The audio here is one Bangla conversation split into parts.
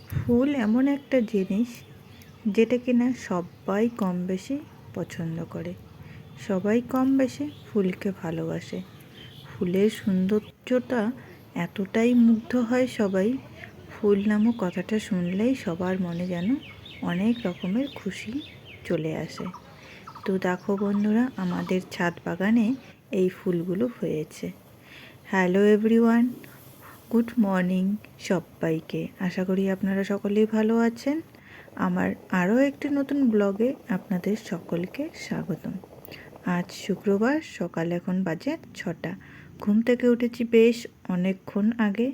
ফুল এমন একটা জিনিস যেটা কিনা সবাই কম বেশি পছন্দ করে। সবাই কম বেশি ফুলকে ভালোবাসে। ফুলের সৌন্দর্যটা এতটাই মুগ্ধ হয় সবাই, ফুল নামক কথাটা শুনলেই সবার মনে যেন অনেক রকমের খুশি চলে আসে। তো দেখো বন্ধুরা, আমাদের ছাদ বাগানে এই ফুলগুলো হয়েছে। হ্যালো এভরিওয়ান, গুড মর্নিং সবাইকে। আশা করি আপনারা সকলেই ভালো আছেন। আমার আরও একটি নতুন ব্লগে আপনাদের সকলকে স্বাগতম। আজ শুক্রবার, সকাল এখন বাজে 6টা। ঘুম থেকে উঠেছি বেশ অনেকক্ষণ আগে,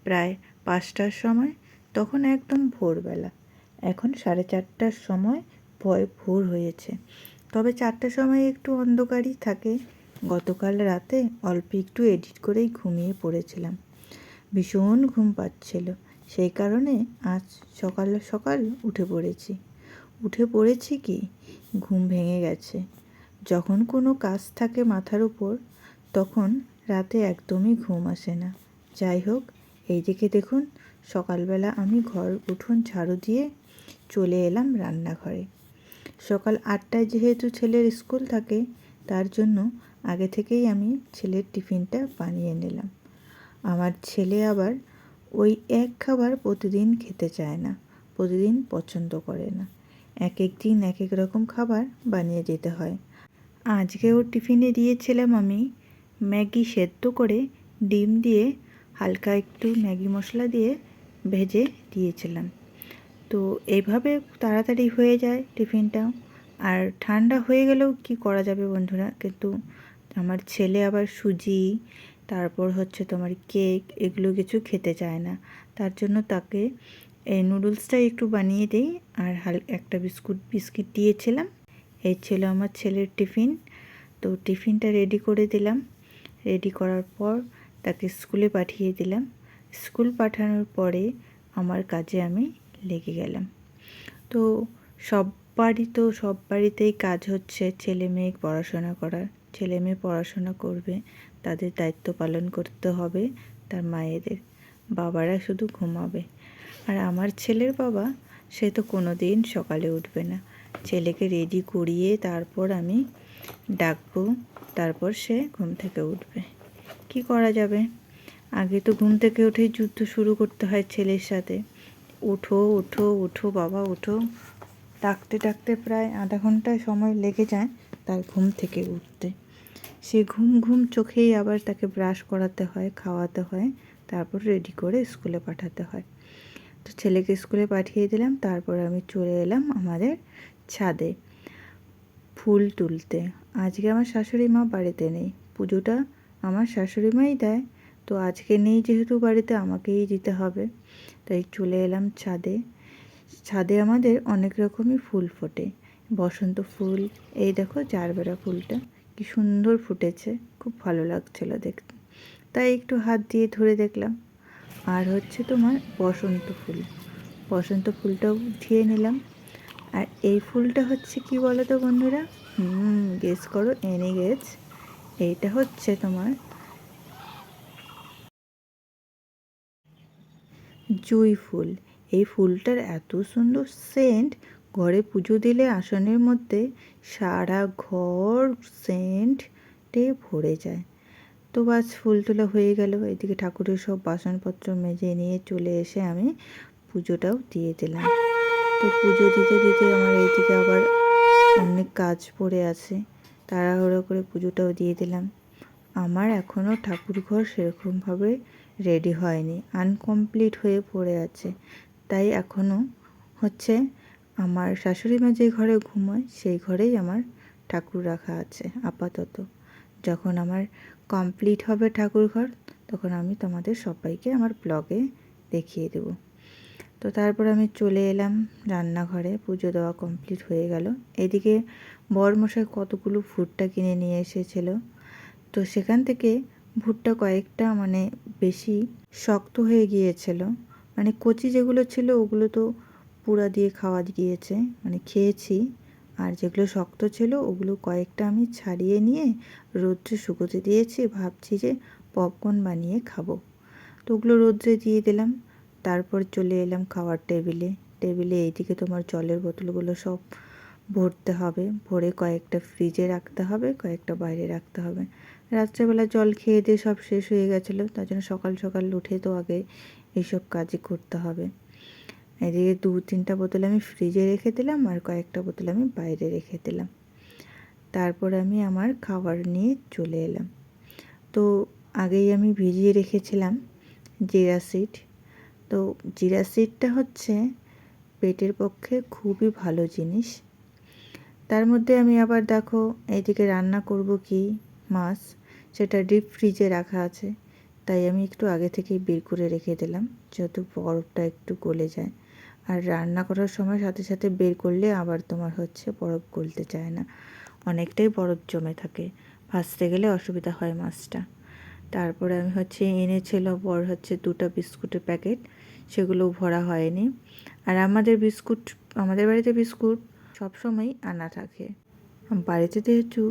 প্রায় 5টার সময়। তখন একদম ভোরবেলা। এখন 4:30টার সময় ভোর হয়েছে। তবে 4টার সময় একটু অন্ধকারই থাকে। গতকাল রাতে অল্প একটু এডিট করেই ঘুমিয়ে পড়েছিলাম। ভীষণ ঘুম পাচ্ছিল, সেই কারণে আজ সকাল সকাল উঠে পড়েছি কি ঘুম ভেঙে গেছে। যখন কোনো কাজ থাকে মাথার উপর, তখন রাতে একদমই ঘুম আসে না। যাই হোক, এইদিকে দেখুন, সকালবেলা আমি ঘর উঠোন ঝাড়ু দিয়ে চলে এলাম রান্নাঘরে। সকাল 8টায় যেহেতু ছেলের স্কুল থাকে, তার জন্য আগে থেকেই আমি ছেলের টিফিনটা বানিয়ে নিলাম। আমার ছেলে আবার ওই এক খাবার প্রতিদিন খেতে চায় না, প্রতিদিন পছন্দ করে না। এক এক দিন এক এক রকম খাবার বানিয়ে দিতে হয়। আজকে ওর টিফিনে দিয়েছিলাম আমি ম্যাগি সেদ্ধ করে ডিম দিয়ে হালকা একটু ম্যাগি মশলা দিয়ে ভেজে দিয়েছিলাম। তো এইভাবে তাড়াতাড়ি হয়ে যায় টিফিনটাও। আর ঠান্ডা হয়ে গেলেও কি করা যাবে বন্ধুরা, কিন্তু আমার ছেলে আবার সুজি, তারপর হচ্ছে তোমার কেক, এগুলো কিছু খেতে চায় না। তার জন্য তাকে এই নুডলসটাই একটু বানিয়ে দিই, আর একটা বিস্কিট দিয়েছিলাম। এই ছিল আমার ছেলের টিফিন। তো টিফিনটা রেডি করে দিলাম। রেডি করার পর তাকে স্কুলে পাঠিয়ে দিলাম। স্কুল পাঠানোর পরে আমার কাজে আমি লেগে গেলাম। তো সব বাড়িতেই কাজ হচ্ছে ছেলে মেয়ে পড়াশোনা করার। ছেলে মেয়ে পড়াশোনা করবে, তাদের দায়িত্ব পালন করতে হবে তার মায়েদের। বাবারা শুধু ঘুমাবে। আর আমার ছেলের বাবা, সে তো কোনো দিন সকালে উঠবে না। ছেলেকে রেডি করিয়ে তারপর আমি ডাকবো, তারপর সে ঘুম থেকে উঠবে। কি করা যাবে, আগে তো ঘুম থেকে উঠেই যুদ্ধ শুরু করতে হয় ছেলের সাথে। ওঠো ওঠো ওঠো বাবা ওঠো, ডাকতে ডাকতে প্রায় আধা ঘন্টা সময় লেগে যায় তার ঘুম থেকে উঠতে। সে ঘুম চোখেই আবার তাকে ব্রাশ করাতে হয়, খাওয়াতে হয়, তারপর রেডি করে স্কুলে পাঠাতে হয়। তো ছেলেকে স্কুলে পাঠিয়ে দিলাম, তারপর আমি চলে এলাম আমাদের ছাদে ফুল তুলতে। আজকে আমার শাশুড়ি মা বাড়িতে নেই, পুজোটা আমার শাশুড়ি মাই দেয়। তো আজকে নেই যেহেতু বাড়িতে, আমাকেই দিতে হবে। তাই চলে এলাম ছাদে। ছাদে আমাদের অনেক রকমই ফুল ফোটে। বসন্ত ফুল, এই দেখো জারবেরা ফুলটা কি সুন্দর ফুটেছে, খুব ভালো লাগছিল দেখতে। তাই একটু হাত দিয়ে ধরে দেখলাম। আর হচ্ছে তোমার বসন্ত ফুলটাও উঠিয়ে নিলাম। আর এই ফুলটা হচ্ছে কি বলো তো বন্ধুরা? গেস করো, এনি গেছ। এইটা হচ্ছে তোমার জুঁই ফুল। এই ফুলটার এত সুন্দর সেন্ট, ঘরে পুজো দিলে আসনের মধ্যে সারা ঘর সেন্টে ভরে যায়। তো বাস, ফুল তোলা হয়ে গেল। এদিকে ঠাকুরের সব বাসনপত্র মেজে নিয়ে চলে এসে আমি পুজোটাও দিয়ে দিলাম। তো পুজো দিতে দিতে আমার এইদিকে আবার অনেক কাজ পড়ে আছে, তাড়াহুড়ো করে পুজোটাও দিয়ে দিলাম। আমার এখনও ঠাকুরঘর সেরকমভাবে রেডি হয়নি, আনকমপ্লিট হয়ে পড়ে আছে। তাই এখনও হচ্ছে আমার শাশুড়ি মা যে ঘরে ঘুমোয় সেই ঘরেই আমার ঠাকুর রাখা আছে আপাতত। যখন আমার কমপ্লিট হবে ঠাকুরঘর, তখন আমি তোমাদের সবাইকে আমার ব্লগে দেখিয়ে দেব। তো তারপর আমি চলে এলাম রান্নাঘরে। পুজো দেওয়া কমপ্লিট হয়ে গেল। এদিকে বরমশাই কতগুলো ভুট্টা কিনে নিয়ে এসেছিল। তো সেখান থেকে ভুট্টা কয়েকটা বেশি শক্ত হয়ে গিয়েছিল, কচি যেগুলো ছিল ওগুলো তো পুরা দিয়ে খাওয়া গিয়েছে, খেয়েছি। আর যেগুলো শক্ত ছিল ওগুলো কয়েকটা আমি ছাড়িয়ে নিয়ে রোদ্রে শুকোতে দিয়েছি, ভাবছি যে পপকর্ন বানিয়ে খাবো। তো ওগুলো রোদ্রে দিয়ে দিলাম। তারপর চলে এলাম খাওয়ার টেবিলে এইদিকে তোমার জলের বোতলগুলো সব ভরতে হবে, ভরে কয়েকটা ফ্রিজে রাখতে হবে, কয়েকটা বাইরে রাখতে হবে। রাত্রেবেলা জল খেয়ে দিয়ে সব শেষ হয়ে গেছিলো, তার জন্য সকাল সকাল উঠে তো আগে এইসব কাজই করতে হবে। এদিকে 2-3টা বোতল আমি ফ্রিজে রেখে দিলাম আর কয়েকটা বোতল আমি বাইরে রেখে দিলাম। তারপর আমি আমার খাবার নিয়ে চলে এলাম। তো আগেই আমি ভিজিয়ে রেখেছিলাম জিরা সিড। তো জিরা সিডটা হচ্ছে পেটের পক্ষে খুবই ভালো জিনিস। তার মধ্যে আমি আবার দেখো এইদিকে রান্না করব কি মাছ, সেটা ডিপ ফ্রিজে রাখা আছে, তাই আমি একটু আগে থেকেই বের করে রেখে দিলাম, যেহেতু বরফটা একটু গলে যায়। আর রান্না করার সময় সাথে সাথে বের করলে আবার তোমার হচ্ছে বরফ গলতে চায় না, অনেকটাই বরফ জমে থাকে, ভাজতে গেলে অসুবিধা হয় মাছটা। তারপরে আমি হচ্ছে এনেছিল বর হচ্ছে 2টা বিস্কুটের প্যাকেট, সেগুলো ভরা হয়নি। আর আমাদের বাড়িতে বিস্কুট সবসময় আনা থাকে। বাড়িতে যেহেতু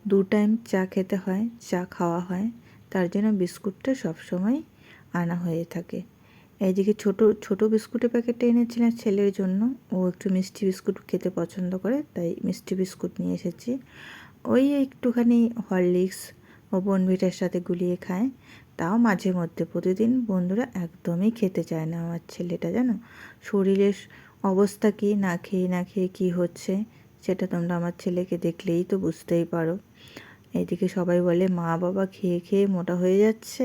2 টাইম চা খেতে হয়, চা খাওয়া হয়, তার জন্য বিস্কুটটা সবসময় আনা হয়ে থাকে। এইদিকে ছোট বিস্কুটের প্যাকেটটা এনেছিলাম ছেলের জন্য, ও একটু মিষ্টি বিস্কুট খেতে পছন্দ করে, তাই মিষ্টি বিস্কুট নিয়ে এসেছি। ওই একটুখানি হরলিক্স ও বোর্নভিটার সাথে গুলিয়ে খায়, তাও মাঝে মধ্যে। প্রতিদিন বন্ধুরা একদমই খেতে চায় না আমার ছেলেটা, জানো শরীরের অবস্থা কি, না খেয়ে কি হচ্ছে সেটা তোমরা আমার ছেলেকে দেখলেই তো বুঝতেই পারো। এইদিকে সবাই বলে মা বাবা খেয়ে খেয়ে মোটা হয়ে যাচ্ছে,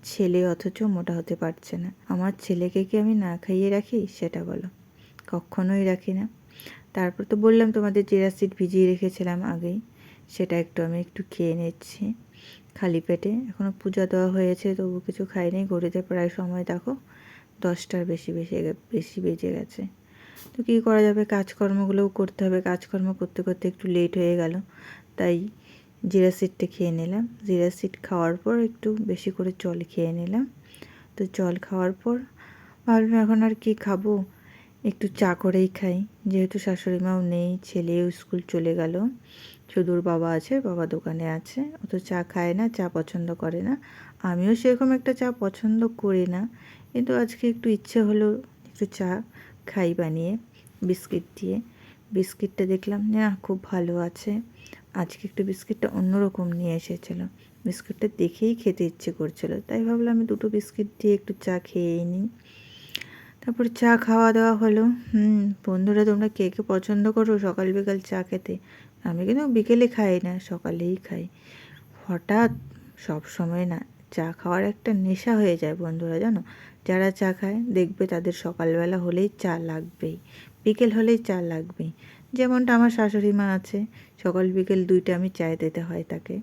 ছেলে অথচ মোটা হতে পারছে না। আমার ছেলেকে কি আমি না খাইয়ে রাখি সেটা বলো? কখনোই রাখি না। তারপর তো বললাম তোমাদের জিরা সিড ভিজিয়ে রেখেছিলাম আগেই, সেটা আমি একটু খেয়ে নিচ্ছি খালি পেটে। এখনও পূজা দেওয়া হয়েছে, তবু কিছু খাইনি। ঘড়িতে প্রায় সময় দেখো 10টার বেশি বেজে গেছে। তো কী করা যাবে, কাজকর্মগুলোও করতে হবে। কাজকর্ম করতে করতে একটু লেট হয়ে গেল, তাই জিরা সিডটা খেয়ে নিলাম। জিরা সিড খাওয়ার পর একটু বেশি করে জল খেয়ে নিলাম। তো জল খাওয়ার পর ভাবলাম এখন আর কি খাবো, একটু চা করেই খাই। যেহেতু শাশুড়ি মাও নেই, ছেলেও স্কুল চলে গেল, শুধু ওর বাবা আছে, বাবা দোকানে আছে, ও তো চা খায় না, চা পছন্দ করে না। আমিও সেরকম একটা চা পছন্দ করি না, কিন্তু আজকে একটু ইচ্ছে হলো একটু চা খাই বানিয়ে বিস্কিট দিয়ে। বিস্কিটটা দেখলাম না খুব ভালো আছে, আজকে একটু বিস্কিটটা অন্যরকম নিয়ে এসেছিলো। বিস্কুটটা দেখেই খেতে ইচ্ছে করছিল, তাই ভাবলাম আমি 2টো বিস্কিট দিয়ে একটু চা খেয়েই নিই। তারপর চা খাওয়া দাওয়া হলো। বন্ধুরা তোমরা কে কে পছন্দ করো সকাল বিকাল চা খেতে? আমি কিন্তু বিকেলে খাই না, সকালেই খাই। হঠাৎ সব সময় না, চা খাওয়ার একটা নেশা হয়ে যায় বন্ধুরা, জানো। যারা চা খায় দেখবে তাদের সকালবেলা হলেই চা লাগবেই, বিকেল হলেই চা লাগবেই। যেমনটা আমার শাশুড়ি মা আছে, সকাল বিকেল 2 টাইমই চায় দিতে হয় তাকে।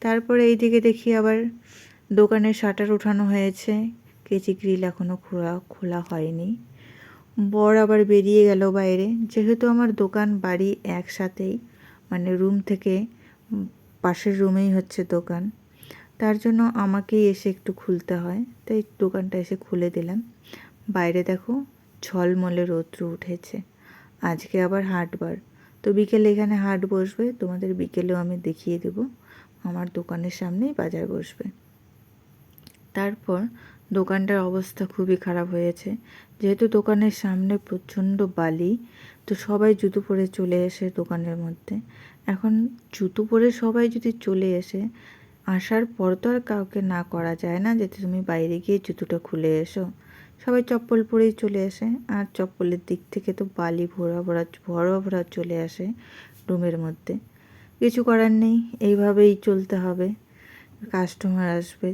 তারপরে এইদিকে দেখি আবার দোকানের শাটার ওঠানো হয়েছে, কেচি গ্রিল এখনও খোলা হয়নি। বর আবার বেরিয়ে গেল বাইরে, যেহেতু আমার দোকান বাড়ি একসাথেই, মানে রুম থেকে পাশের রুমেই হচ্ছে দোকান, তার জন্য আমাকেই এসে একটু খুলতে হয়, তাই দোকানটা এসে খুলে দিলাম। বাইরে দেখো ঝলমলে রৌদ্র উঠেছে, আজকে আবার হাটবার, তো বিকেলে এখানে হাট বসবে, তোমাদের বিকেলেও আমি দেখিয়ে দেব। আমার দোকানের সামনেই বাজার বসবে। তারপর দোকানটার অবস্থা খুবই খারাপ হয়েছে, যেহেতু দোকানের সামনে প্রচণ্ড বালি, তো সবাই জুতো পরে চলে এসে দোকানের মধ্যে। এখন জুতো পরে সবাই যদি চলে আসার পর তো আর কাউকে না করা যায় না যে তুমি বাইরে গিয়ে জুতোটা খুলে এসো, সবাই চপ্পল পরেই চলে আসে, আর চপ্পলের দিক থেকে তো বালি ভরা চলে আসে রুমের মধ্যে। কিছু করার নেই, এইভাবেই চলতে হবে। কাস্টমার আসবে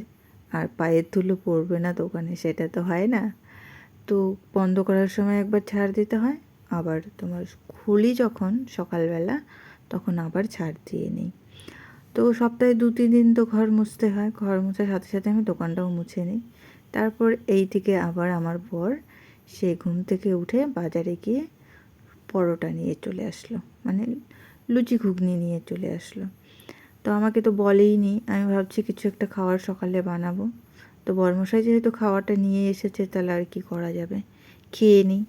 আর পায়ের ধুলো পড়বে না দোকানে, সেটা তো হয় না। তো বন্ধ করার সময় একবার ছাড় দিতে হয়, আবার তোমার খুলি যখন সকালবেলা তখন আবার ছাড় দিয়ে নিই। তো সপ্তাহে 2-3 দিন তো ঘর মুছতে হয়, ঘর মোছার সাথে সাথে আমি দোকানটাও মুছে নিই। তারপর এই দিকে আবার আমার বর সে ঘুম থেকে উঠে বাজারে গিয়ে পরোটা নিয়ে চলে আসলো, মানে লুচি ঘুগনি নিয়ে চলে আসলো। তো আমাকে তো বলেই নি, আমি ভাবছি কিছু একটা খাওয়ার সকালে বানাবো। তো বরমশাই যেহেতু খাওয়াটা নিয়ে এসেছে, তাহলে আর কি করা যাবে, খেয়ে নিই।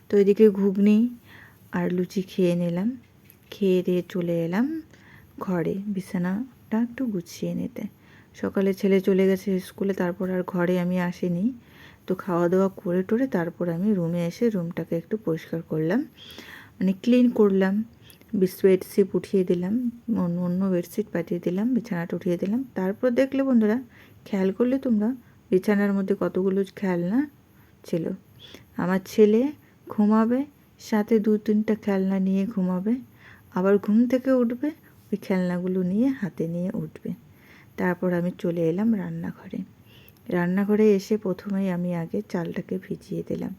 তো এদিকে ঘুগনি আর লুচি খেয়ে নিলাম, খেয়ে দিয়ে চলে এলাম ঘরে বিছানাটা একটু গুছিয়ে নিতে। সকালে ছেলে চলে গেছে স্কুলে, তারপর আর ঘরে আমি আসিনি, তো খাওয়া দাওয়া করে টোরে তারপর আমি রুমে এসে রুমটাকে একটু পরিষ্কার করলাম, মানে ক্লিন করলাম। বেডশিট উঠিয়ে দিলাম, অন্য বেডশিট পাঠিয়ে দিলাম, বিছানাটা উঠিয়ে দিলাম। তারপর দেখলে বন্ধুরা, খেয়াল করলে তোমরা, বিছানার মধ্যে কতগুলো খেলনা ছিল। আমার ছেলে ঘুমাবে, সাথে 2-3টা খেলনা নিয়ে ঘুমাবে, আবার ঘুম থেকে উঠবে, ওই খেলনাগুলো নিয়ে হাতে নিয়ে উঠবে। তারপর আমি চলে এলাম রান্নাঘরে। রান্নাঘরে এসে প্রথমেই আমি আগে চালটাকে ভিজিয়ে দিলাম।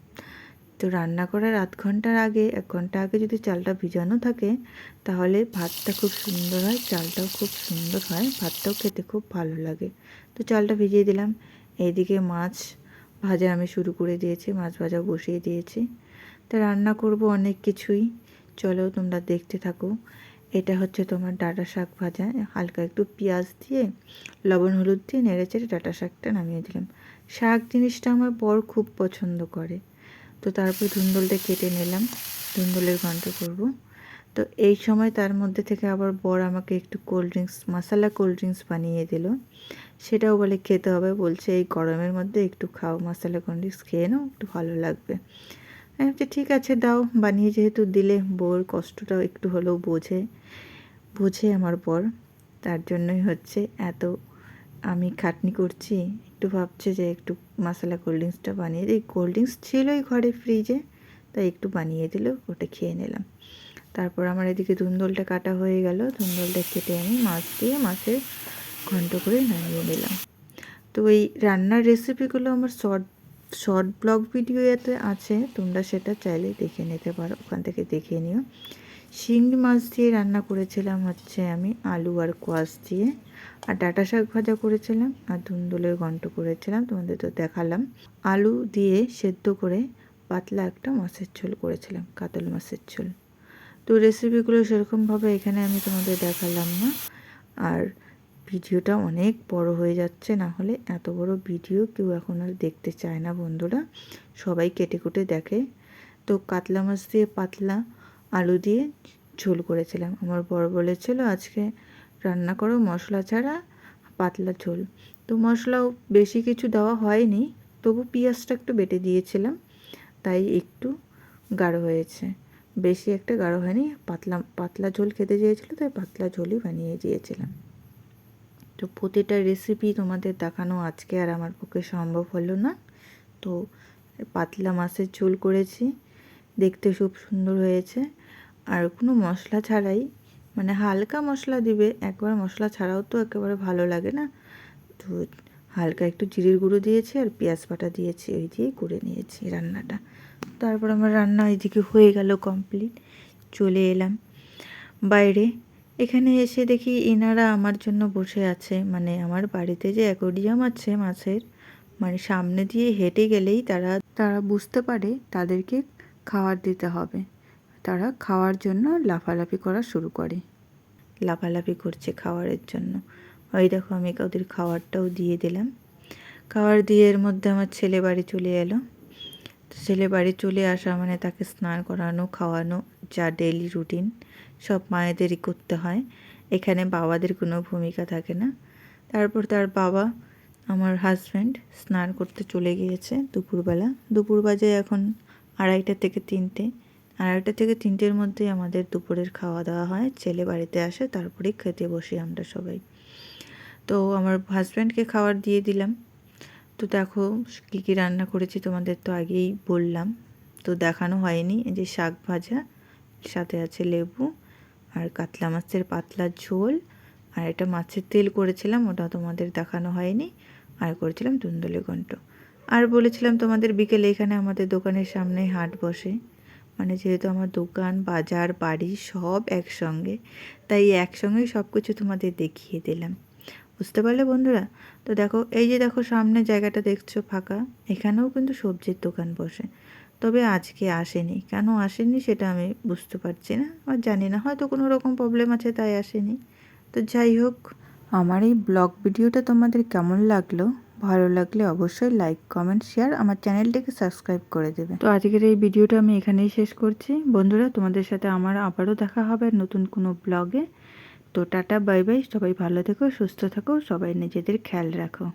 তো রান্না করার 1 ঘন্টা আগে যদি চালটা ভিজানো থাকে তাহলে ভাতটা খুব সুন্দর হয়, চালটাও খুব সুন্দর হয়, ভাতটাও খেতে খুব ভালো লাগে। তো চালটা ভিজিয়ে দিলাম। এইদিকে মাছ ভাজা আমি শুরু করে দিয়েছি, মাছ ভাজা বসিয়ে দিয়েছি। তো রান্না করব অনেক কিছুই, চলো তোমরা দেখতে থাকো। এটা হচ্ছে তোমার ডাঁটা শাক ভাজা, হালকা একটু পেঁয়াজ দিয়ে লবণ হলুদ দিয়ে নেড়েচেড়ে ডাঁটা শাকটা নামিয়ে দিলাম। শাক জিনিসটা আমার বর খুব পছন্দ করে। তো তারপর ধুন্দুলটা কেটে নিলাম, ধুন্দুলের ঘন্ট করব। তো এই সময় তার মধ্যে থেকে আবার বর আমাকে একটু মশলা কোল্ড ড্রিঙ্কস বানিয়ে দিল। সেটাও বলে খেতে হবে, বলছে এই গরমের মধ্যে একটু খাও, মশলা কোল্ড ড্রিঙ্কস খেয়ে নাও, একটু ভালো লাগবে। আমি বলছি ঠিক আছে দাও, বানিয়ে যেহেতু দিলে, বউর কষ্টটাও একটু হলেও বোঝে আমার বর, তার জন্যই হচ্ছে এত আমি খাটনি করছি। একটু ভাবছে যে একটু মশলা কোল্ড ড্রিঙ্কসটা বানিয়ে দিই, কোল্ড ড্রিঙ্কস ছিলই ঘরে ফ্রিজে, তাই একটু বানিয়ে দিল, ওটা খেয়ে নিলাম। তারপর আমার এদিকে ধুন্দুলটা কাটা হয়ে গেল, ধুন্দুলটা কেটে আমি মাছ দিয়ে মাছের ঘন্ট করে নামিয়ে নিলাম। তো এই রান্নার রেসিপিগুলো আমার শর্ট ব্লগ ভিডিওতে আছে, তোমরা সেটা চাইলে দেখে নিতে পারো, ওখান থেকে দেখে নিও। শিঙি মাছ দিয়ে রান্না করেছিলাম হচ্ছে আমি আলু আর কোয়াশ দিয়ে, আর ডাঁটা শাক ভাজা করেছিলাম, আর ধুন্দুলের ঘন্ট করেছিলাম, তোমাদের তো দেখালাম। আলু দিয়ে সেদ্ধ করে পাতলা একটা মাছের ঝোল করেছিলাম, কাতল মাছের ঝোল। তো রেসিপিগুলো সেরকমভাবে এখানে আমি তোমাদের দেখালাম না, আর ভিডিওটা অনেক বড় হয়ে যাচ্ছে, না হলে এত বড় ভিডিও কেউ এখন আর দেখতে চায় না বন্ধুরা, সবাই কেটে কুটে দেখে। তো কাতলা মাছ দিয়ে পাতলা আলু দিয়ে ঝোল করেছিলাম। আমার বড় বলেছিল আজকে রান্না করো মশলা ছাড়া পাতলা ঝোল। তো মশলাও বেশি কিছু দেওয়া হয়নি, তবু পেঁয়াজটা একটু বেটে দিয়েছিলাম, তাই একটু গাঢ় হয়েছে, বেশি একটা গাঢ় হয়নি। পাতলা ঝোল খেতে চেয়েছিলো, তাই পাতলা ঝোলই বানিয়ে দিয়েছিলাম। তো প্রতিটা রেসিপি তোমাদের দেখানো আজকে আর আমার পক্ষে সম্ভব হলো না। তো পাতলা মাছের ঝোল করেছি, দেখতে খুব সুন্দর হয়েছে, আর কোনো মশলা ছাড়াই, মানে হালকা মশলা দিবে, একবার মশলা ছাড়াও তো একেবারে ভালো লাগে না। তো হালকা একটু জিরের গুঁড়ো দিয়েছি আর পেঁয়াজ বাটা দিয়েছি, ওই দিয়েই করে নিয়েছি রান্নাটা। তারপর আমার রান্না এইদিকে হয়ে গেল কমপ্লিট। চলে এলাম বাইরে, এখানে এসে দেখি এনারা আমার জন্য বসে আছে, মানে আমার বাড়িতে যে অ্যাকোয়ারিয়াম আছে মাছের, মানে সামনে দিয়ে হেঁটে গেলেই তারা বুঝতে পারে তাদেরকে খাবার দিতে হবে। তারা খাওয়ার জন্য লাফালাফি করা শুরু করে, লাফালাফি করছে খাওয়ারের জন্য। ওই দেখো আমি ওদের খাবারটাও দিয়ে দিলাম। খাবার দিয়ে এর মধ্যে আমার ছেলে বাড়ি চলে এলো। ছেলে বাড়ি চলে আসা মানে তাকে স্নান করানো, খাওয়ানো, যা ডেইলি রুটিন, সব মায়েদেরই করতে হয়, এখানে বাবাদের কোনো ভূমিকা থাকে না। তারপর তার বাবা, আমার হাজব্যান্ড, স্নান করতে চলে গিয়েছে দুপুরবেলা। দুপুর বাজে এখন 2:30 থেকে 3টে, 2:30 থেকে 3টের মধ্যেই আমাদের দুপুরের খাওয়া দাওয়া হয়। ছেলে বাড়িতে আসে, তারপরেই খেতে বসি আমরা সবাই। তো আমার হাজব্যান্ডকে খাবার দিয়ে দিলাম। তো দেখো কী কী রান্না করেছি তোমাদের তো আগেই বললাম, তো দেখানো হয়নি। এই যে শাক ভাজা, সাথে আছে লেবু, আর কাতলা মাছের পাতলা ঝোল, আর এটা মাছের তেল করেছিলাম, ওটা তোমাদের দেখানো হয়নি। আর করেছিলাম ধুন্দুলের ঘন্ট। আর বলেছিলাম তোমাদের বিকেলে এখানে আমাদের দোকানের সামনে হাট বসে, মানে যেহেতু আমার দোকান, বাজার, বাড়ি সব একসঙ্গে, তাই একসঙ্গেই সব কিছু তোমাদের দেখিয়ে দিলাম। বুঝতে পারলে বন্ধুরা? তো দেখো এই যে দেখো সামনে জায়গাটা দেখছো ফাঁকা, এখানেও কিন্তু সবজির দোকান বসে, তবে আজকে আসেনি। কেন আসেনি সেটা আমি বুঝতে পারছি না, আর জানি না, হয়তো কোনো রকম প্রবলেম আছে তাই আসেনি। তো যাই হোক, আমার এই ব্লগ ভিডিওটা তোমাদের কেমন লাগলো? ভালো লাগলে অবশ্যই লাইক, কমেন্ট, শেয়ার, আমার চ্যানেলটিকে সাবস্ক্রাইব করে দেবে। তো আজকের এই ভিডিওটা আমি এখানেই শেষ করছি বন্ধুরা, তোমাদের সাথে আমার আবারও দেখা হবে নতুন কোনো ব্লগে। তো টাটা, বাই বাই, সবাই ভালো থেকো, সুস্থ থাকো, সবাই নিজেদের খেয়াল রাখো।